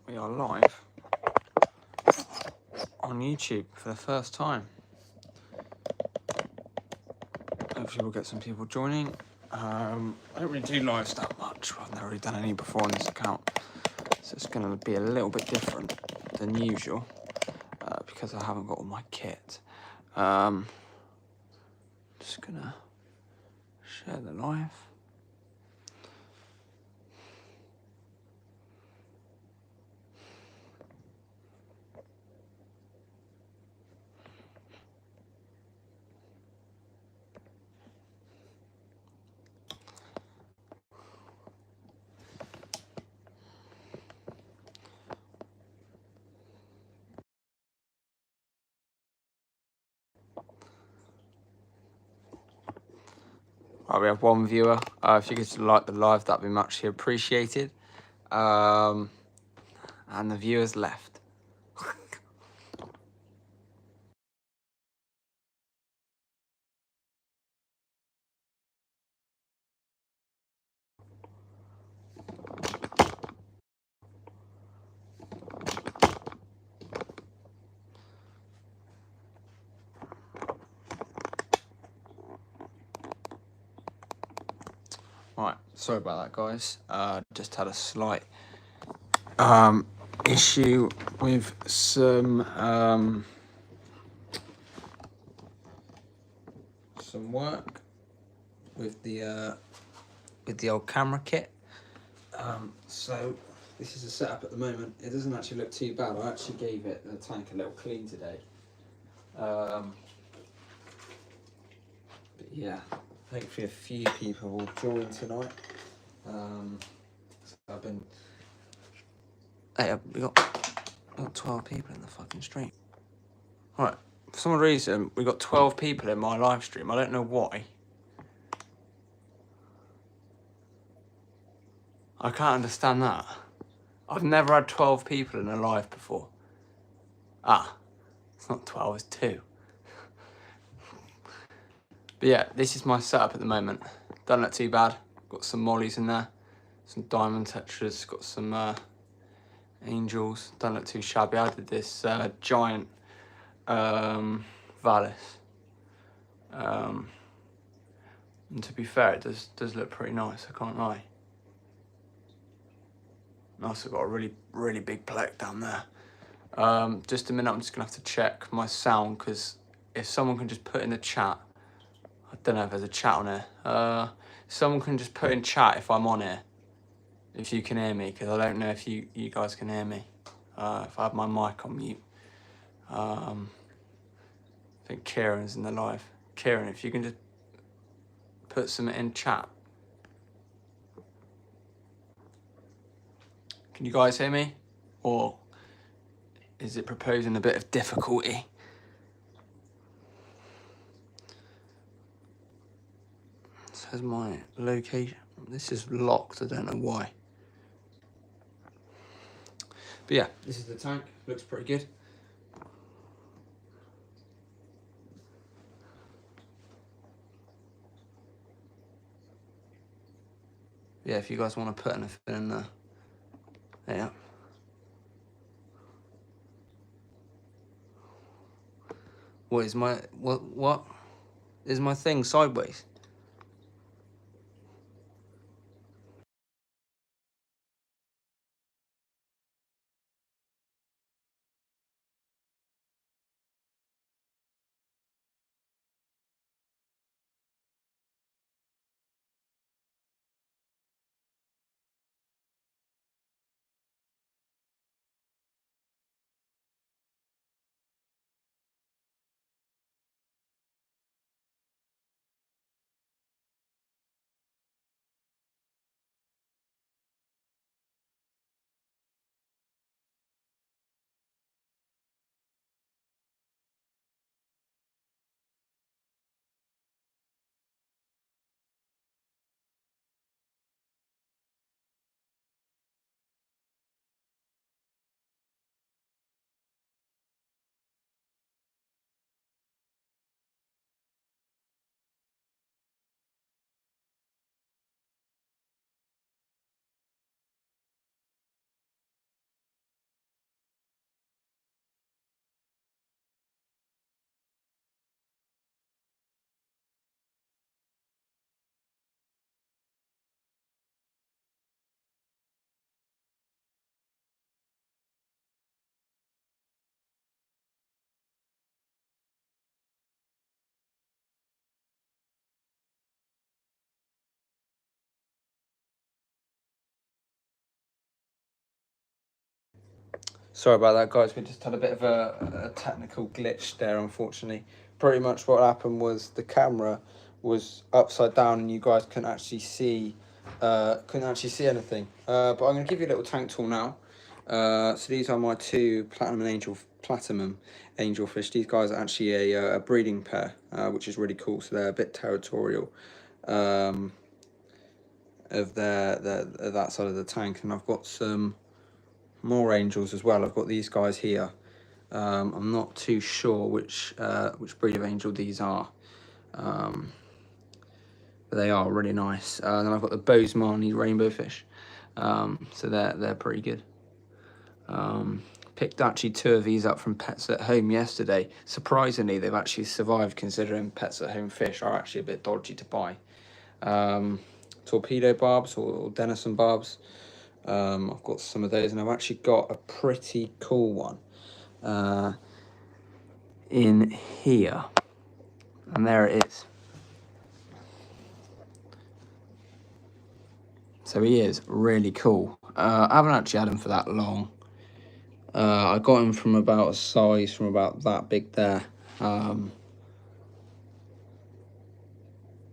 we are live on YouTube for the first time. Hopefully we'll get some people joining. I don't really do lives that much. I've never really done any before on this account, so it's going to be a little bit different than usual because I haven't got all my kit. Just gonna share the live. Right, we have one viewer. If you could like the live, that'd be much appreciated. And the viewers left. Right, sorry about that, guys. Just had a slight issue with some work with the old camera kit. So this is a setup at the moment. It doesn't actually look too bad. I actually gave it the tank a little clean today. But yeah, hopefully a few people will join tonight. So I've been. Hey, we got 12 people in the fucking stream. Right, for some reason we got 12 people in my live stream. I don't know why. I can't understand that. I've never had 12 people in a live before. Ah, it's not 12, it's 2. But yeah, this is my setup at the moment. Don't look too bad. Got some mollies in there, some diamond tetras, got some angels. Don't look too shabby. I did this giant Valis. And to be fair, it does look pretty nice, I can't lie. And also got a really big plec down there. Just a minute, I'm just gonna have to check my sound, because if someone can just put in the chat, I don't know if there's a chat on here. Someone can just put in chat if I'm on here, if you can hear me, because I don't know if you guys can hear me. If I have my mic on mute. I think Kieran's in the live. Kieran, if you can just put something in chat. Can you guys hear me? Or is it proposing a bit of difficulty? It says my location. This is locked, I don't know why. But yeah, this is the tank. Looks pretty good. Yeah, if you guys want to put anything in there. Yeah. What is my what is my thing sideways? Sorry about that, guys. We just had a bit of a technical glitch there, unfortunately. Pretty much what happened was the camera was upside down and you guys couldn't actually see anything. But I'm going to give you a little tank tour now. So these are my two platinum angelfish. These guys are actually a breeding pair, which is really cool. So they're a bit territorial of that side of the tank. And I've got some more angels as well. I've got these guys here. I'm not too sure which breed of angel these are, but they are really nice. And then I've got the Bosemani rainbow fish, so they're pretty good. Picked actually 2 of these up from Pets at Home yesterday. Surprisingly, they've actually survived, considering Pets at Home fish are actually a bit dodgy to buy. Torpedo barbs or Denison barbs. I've got some of those, and I've actually got a pretty cool one in here, and there it is. So he is really cool. I haven't actually had him for that long. I got him from about a size from about that big there, and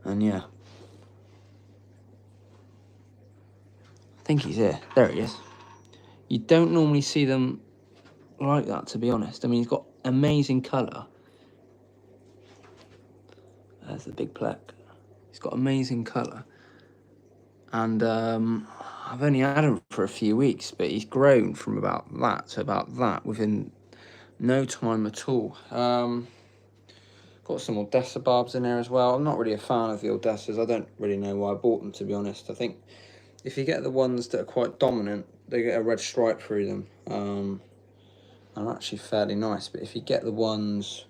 yeah, I think he's here. There he is. You don't normally see them like that, to be honest. I mean, he's got amazing colour. There's the big pleck. He's got amazing colour. And I've only had him for a few weeks, but he's grown from about that to about that within no time at all. Got some Odessa barbs in there as well. I'm not really a fan of the Odessas. I don't really know why I bought them, to be honest. I think if you get the ones that are quite dominant, they get a red stripe through them. Are actually fairly nice, but if you get the ones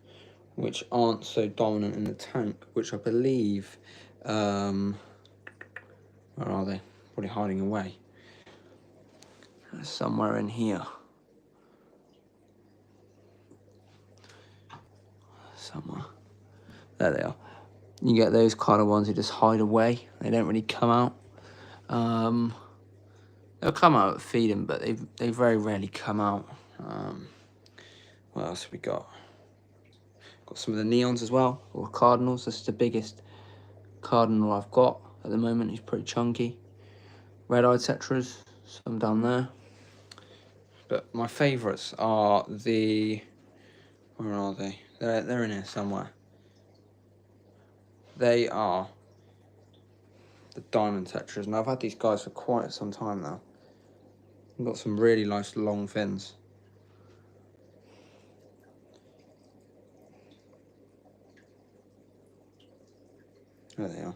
which aren't so dominant in the tank, which I believe, where are they? Probably hiding away. Somewhere in here. Somewhere. There they are. You get those kind of ones who just hide away. They don't really come out. They'll come out at feeding, but they very rarely come out. What else have we got? Got some of the neons as well, or cardinals. This is the biggest cardinal I've got at the moment. He's pretty chunky. Red-eyed tetras, some down there. But my favourites are the... Where are they? They're in here somewhere. They are the diamond tetras, and I've had these guys for quite some time now. I've got some really nice long fins. There they are.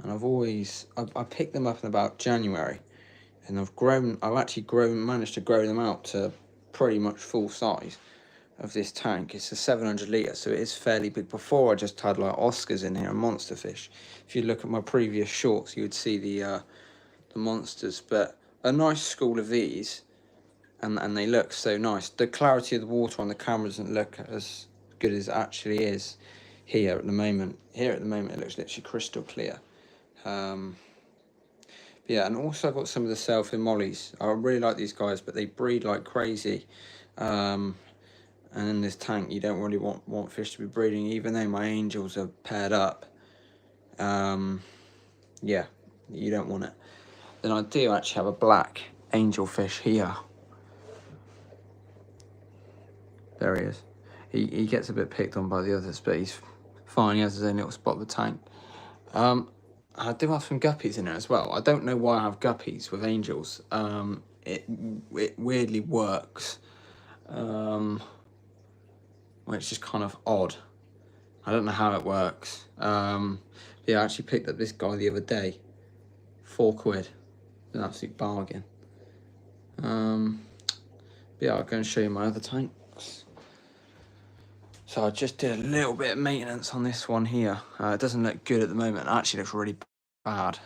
And I picked them up in about January, and I've actually managed to grow them out to pretty much full size of this tank. It's a 700 litre, so it is fairly big. Before I just had like Oscars in here and monster fish. If you look at my previous shorts, you would see the monsters, but a nice school of these, and they look so nice. The clarity of the water on the camera doesn't look as good as it actually is here at the moment. Here at the moment it looks literally crystal clear. Yeah, and also I've got some of the sailfin mollies. I really like these guys, but they breed like crazy. And in this tank you don't really want fish to be breeding, even though my angels are paired up. Yeah, you don't want it. Then I do actually have a black angelfish here. There he is. He gets a bit picked on by the others, but he's fine. He has his own little spot of the tank. I do have some guppies in there as well. I don't know why I have guppies with angels. It weirdly works. It's just kind of odd. I don't know how it works. Yeah, I actually picked up this guy the other day. £4. An absolute bargain. Yeah, I'll go and show you my other tanks. So I just did a little bit of maintenance on this one here. It doesn't look good at the moment. It actually looks really bad.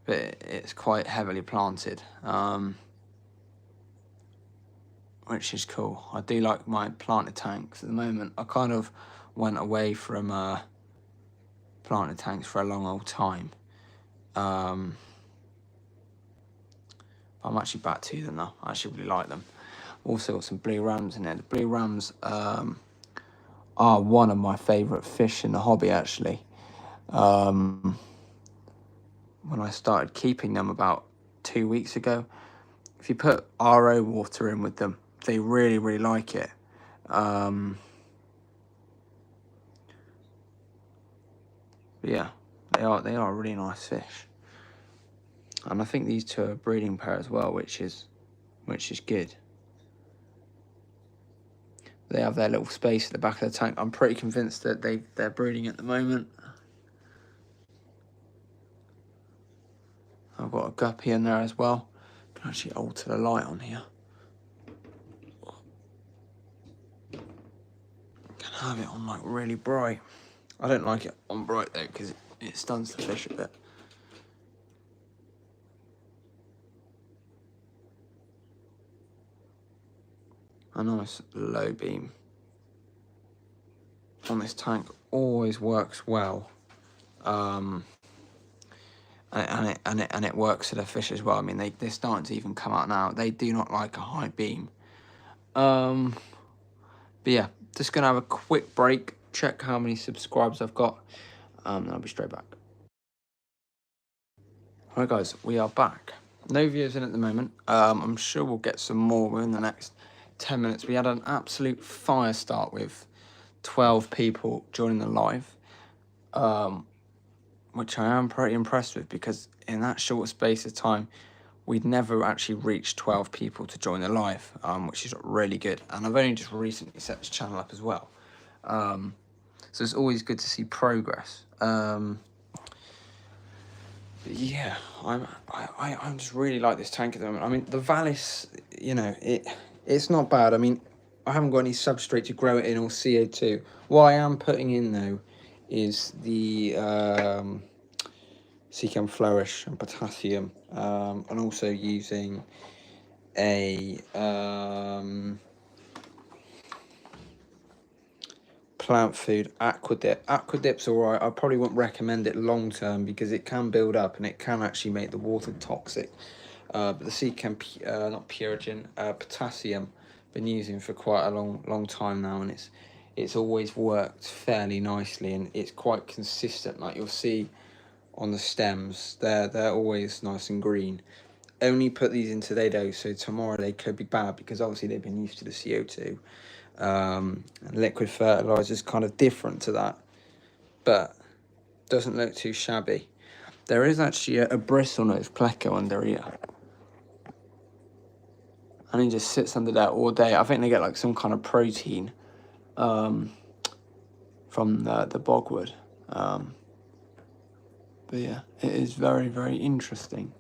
But it's quite heavily planted, which is cool. I do like my planted tanks at the moment. I kind of went away from planted tanks for a long old time. I'm actually back to them now. I actually really like them. Also got some blue rams in there. The blue rams are one of my favourite fish in the hobby, actually. When I started keeping them about 2 weeks ago, if you put RO water in with them, they really, really like it. Yeah, they are a really nice fish. And I think these two are a breeding pair as well, which is good. They have their little space at the back of the tank. I'm pretty convinced that they're breeding at the moment. I've got a guppy in there as well. I can actually alter the light on here. Can have it on like really bright. I don't like it on bright though because it stuns the fish a bit. A nice low beam on this tank always works well. And it works for the fish as well. I mean, they're starting to even come out now. They do not like a high beam. But yeah, just gonna have a quick break, check how many subscribers I've got, and I'll be straight back. Alright guys, we are back. No viewers in at the moment. I'm sure we'll get some more within the next 10 minutes. We had an absolute fire start with 12 people joining the live, which I am pretty impressed with because in that short space of time, we'd never actually reached 12 people to join the live, which is really good. And I've only just recently set this channel up as well. So it's always good to see progress. But yeah, I just really like this tank at the moment. I mean, the Valis, you know, it's not bad. I mean, I haven't got any substrate to grow it in or CO2. What I am putting in though is the Seachem Flourish and potassium, and also using a plant food aquadip. Aquadip's alright. I probably wouldn't recommend it long term because it can build up and it can actually make the water toxic. But the Seachem, not Purigen, potassium, been using for quite a long time now, and it's always worked fairly nicely, and it's quite consistent. Like you'll see on the stems, they're always nice and green. Only put these in today though, so tomorrow they could be bad because obviously they've been used to the CO2. And liquid fertilizer is kind of different to that, but doesn't look too shabby. There is actually a bristlenose pleco under here, and he just sits under there all day. I think they get like some kind of protein from the bogwood. But yeah, it is very, very interesting.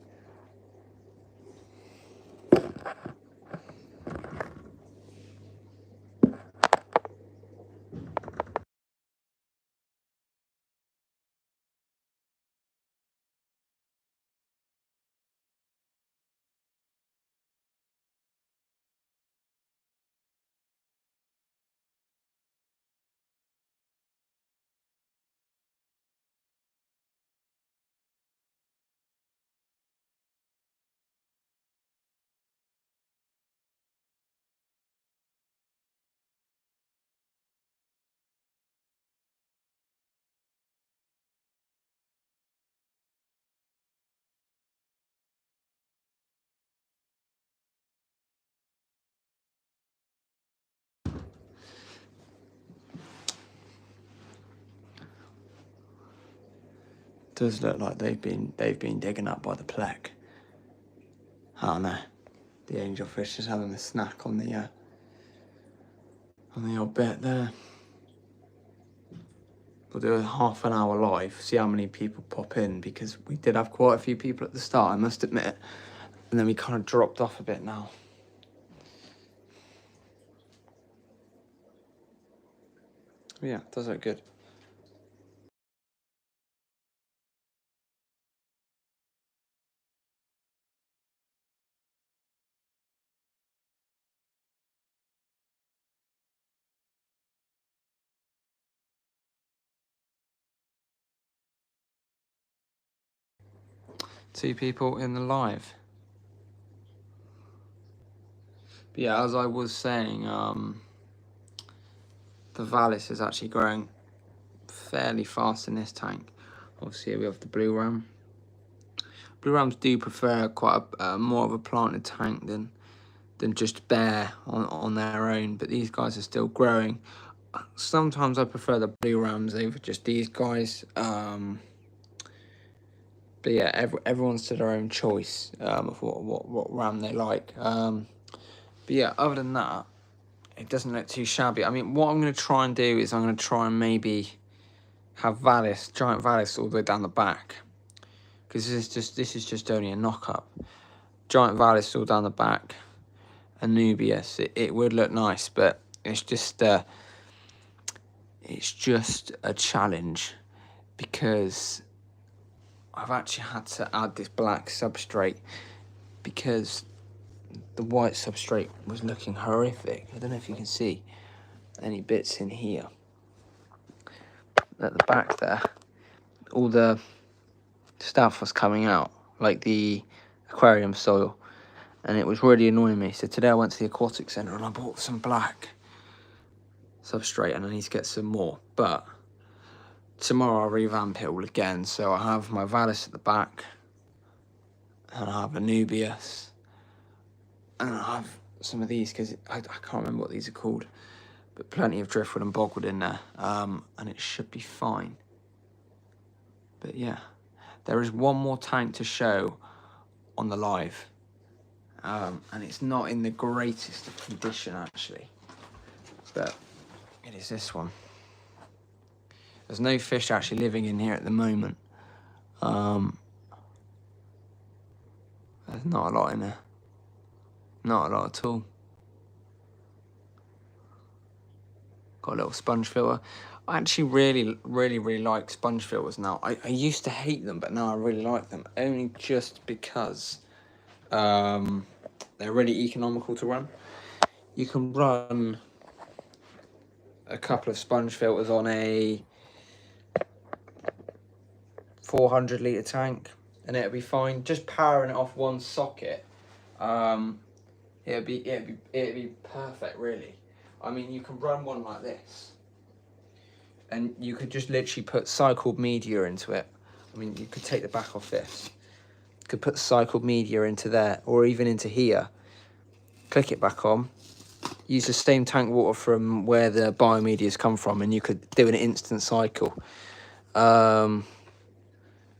Does look like they've been digging up by the plaque. Oh no, the angelfish is having a snack on the old bit there. We'll do a half an hour live, see how many people pop in, because we did have quite a few people at the start, I must admit, and then we kind of dropped off a bit now. Yeah, it does look good. Two people in the live. But yeah, as I was saying, the Valis is actually growing fairly fast in this tank. Obviously, here we have the blue ram. Blue rams do prefer quite a more of a planted tank than just bare on their own, but these guys are still growing. Sometimes I prefer the blue rams over just these guys. But yeah, everyone's to their own choice of what ram they like. But yeah, other than that, it doesn't look too shabby. I mean, what I'm going to try and do is I'm going to try and maybe have giant Valis all the way down the back, because this is just only a knock-up. Giant Valis all down the back, Anubius. It would look nice, but it's just a challenge, because I've actually had to add this black substrate because the white substrate was looking horrific. I don't know if you can see any bits in here at the back there. All the stuff was coming out, like the aquarium soil, and it was really annoying me. So today I went to the aquatic centre and I bought some black substrate, and I need to get some more. But tomorrow I'll revamp it all again. So I have my Valis at the back, and I have Anubius, and I have some of these, because I can't remember what these are called, but plenty of driftwood and bogwood in there, and it should be fine. But yeah, there is one more tank to show on the live, and it's not in the greatest of condition actually, but it is this one. There's no fish actually living in here at the moment. There's not a lot in there. Not a lot at all. Got a little sponge filter. I actually really like sponge filters now. I used to hate them, but now I really like them, only just because they're really economical to run. You can run a couple of sponge filters on a 400 litre tank and it'll be fine. Just powering it off one socket, it'd be perfect really. I mean, you can run one like this, and you could just literally put cycled media into it. I mean, you could take the back off this. You could put cycled media into there, or even into here. Click it back on. Use the same tank water from where the biomedia's come from, and you could do an instant cycle. And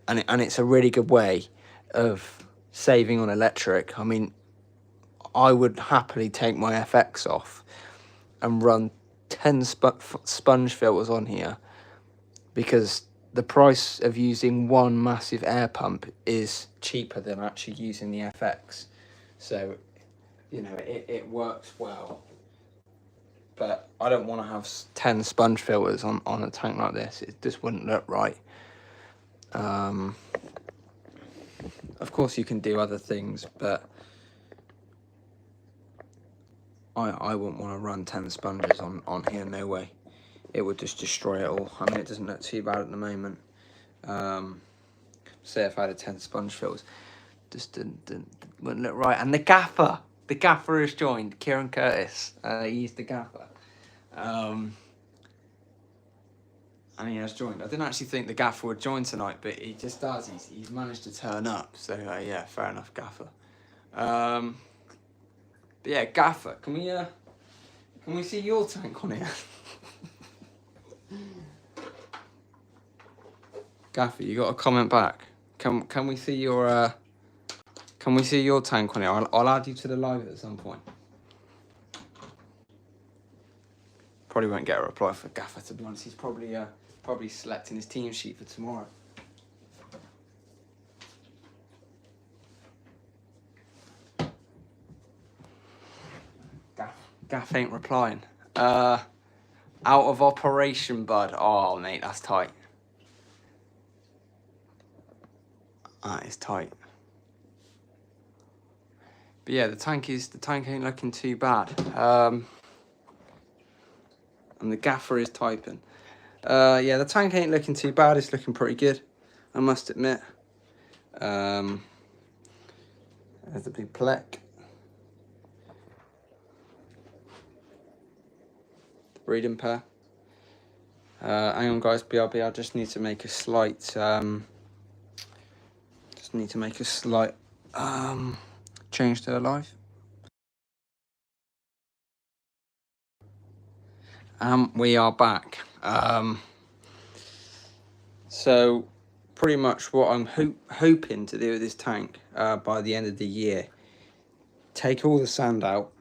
it's a really good way of saving on electric. I mean, I would happily take my FX off and run 10 sponge filters on here, because the price of using one massive air pump is cheaper than actually using the FX. So, you know, it works well. But I don't want to have 10 sponge filters on a tank like this. It just wouldn't look right. Of course you can do other things, but I wouldn't want to run 10 sponges on here, no way. It would just destroy it all. I mean, it doesn't look too bad at the moment. Say if I had 10 sponge filters, just wouldn't look right. And the gaffer has joined, Kieran Curtis. He's the gaffer. And he has joined. I didn't actually think the gaffer would join tonight, but he just does. He's managed to turn up. So yeah, fair enough, gaffer. But yeah, gaffer, can we see your tank on here? Gaffer, you got a comment back? Can we see your tank on here? I'll add you to the live at some point. Probably won't get a reply for Gaffer, to be honest. He's probably selecting his team sheet for tomorrow. Gaff ain't replying. Out of operation, bud. Oh, mate, that's tight. That is tight. But yeah, the tank ain't looking too bad. And the gaffer is typing. Yeah, the tank ain't looking too bad. It's looking pretty good, I must admit. There's the big plec. breeding pair. Hang on guys, BRB, I just need to make a slight change to the live. We are back. So pretty much what I'm hoping to do with this tank by the end of the year, take all the sand out,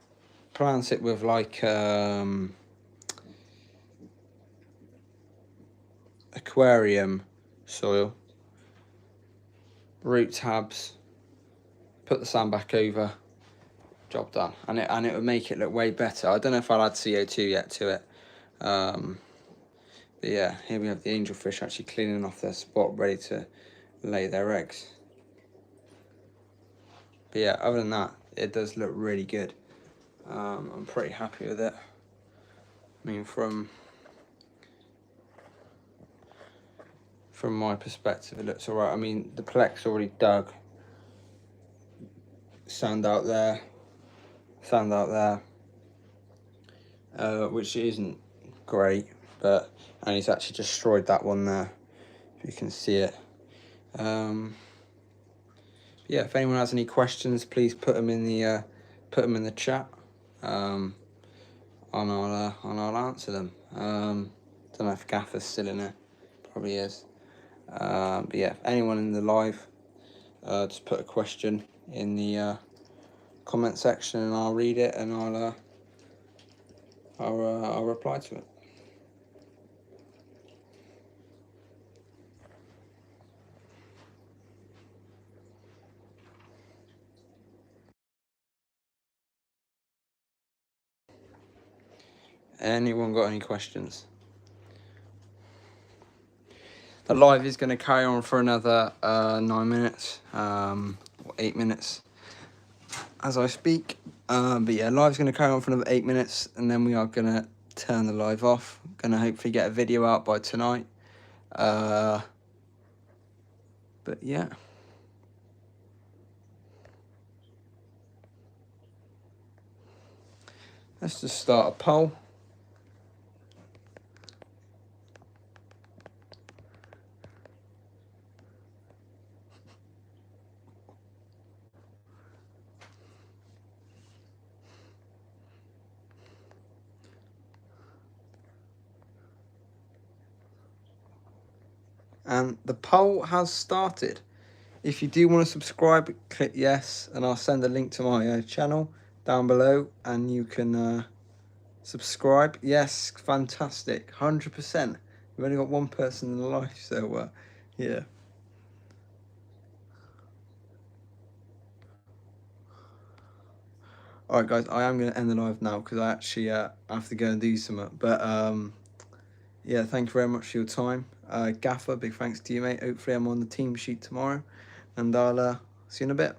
plant it with like aquarium soil, root tabs, put the sand back over, job done. And it would make it look way better. I don't know if I'll add CO2 yet to it. But yeah, here we have the angelfish actually cleaning off their spot, ready to lay their eggs. But yeah, other than that, it does look really good. I'm pretty happy with it. I mean, from my perspective, it looks alright. I mean, the plex already dug. Sand out there, which isn't great, and he's actually destroyed that one there, if you can see it. Yeah, if anyone has any questions, please put them in the chat, and I'll answer them. Don't know if Gaffer's still in there, probably is. But yeah, if anyone in the live, just put a question in the comment section and I'll read it and I'll reply to it. Anyone got any questions? The live is going to carry on for another 9 minutes, or 8 minutes as I speak. But yeah, live's going to carry on for another 8 minutes, and then we are going to turn the live off. Going to hopefully get a video out by tonight. But yeah. Let's just start a poll. And the poll has started. If you do want to subscribe, click yes, and I'll send a link to my channel down below, and you can subscribe. Yes, fantastic, 100%. We've only got one person in the live, so yeah. Alright guys, I am going to end the live now because I actually have to go and do something. But yeah, thank you very much for your time. Gaffer, big thanks to you, mate. Hopefully I'm on the team sheet tomorrow, and I'll see you in a bit.